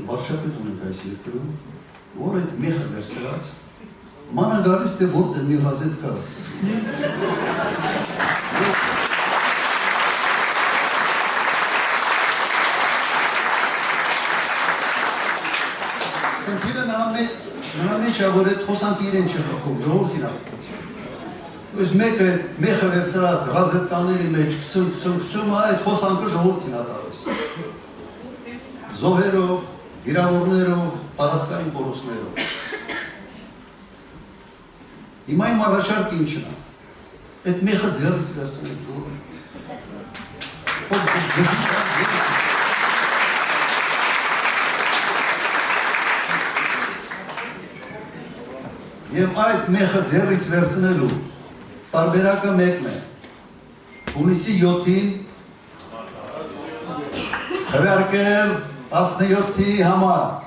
վարչապետ ունենք այս երկրում, որ այդ մեխը վերցրած, մանա գալիս թե որտեղ մի ռազետ կա։ Խնդիրը նրա մեջ է, որ այդ խոսանքը իրեն չի խփում, ժողովրդին է խփում։ Այս մեկը մեխը վերցրած ռազետկաների մեջ քցում, այդ խոսանքը ժողովրդին է տալիս։ Զոհերով, վիրավորներով, տարածքային կորուստներով։ Հիմա իմ առաջարկը ինչն է։ Այդ մեխը ձեռից վերցնել ժողովուրդ։ Եվ այդ մեխը ձեռից վերցնելու տարբերակը մեկն է։ Հունիսի 7-ին քվեարկել 17-ի համար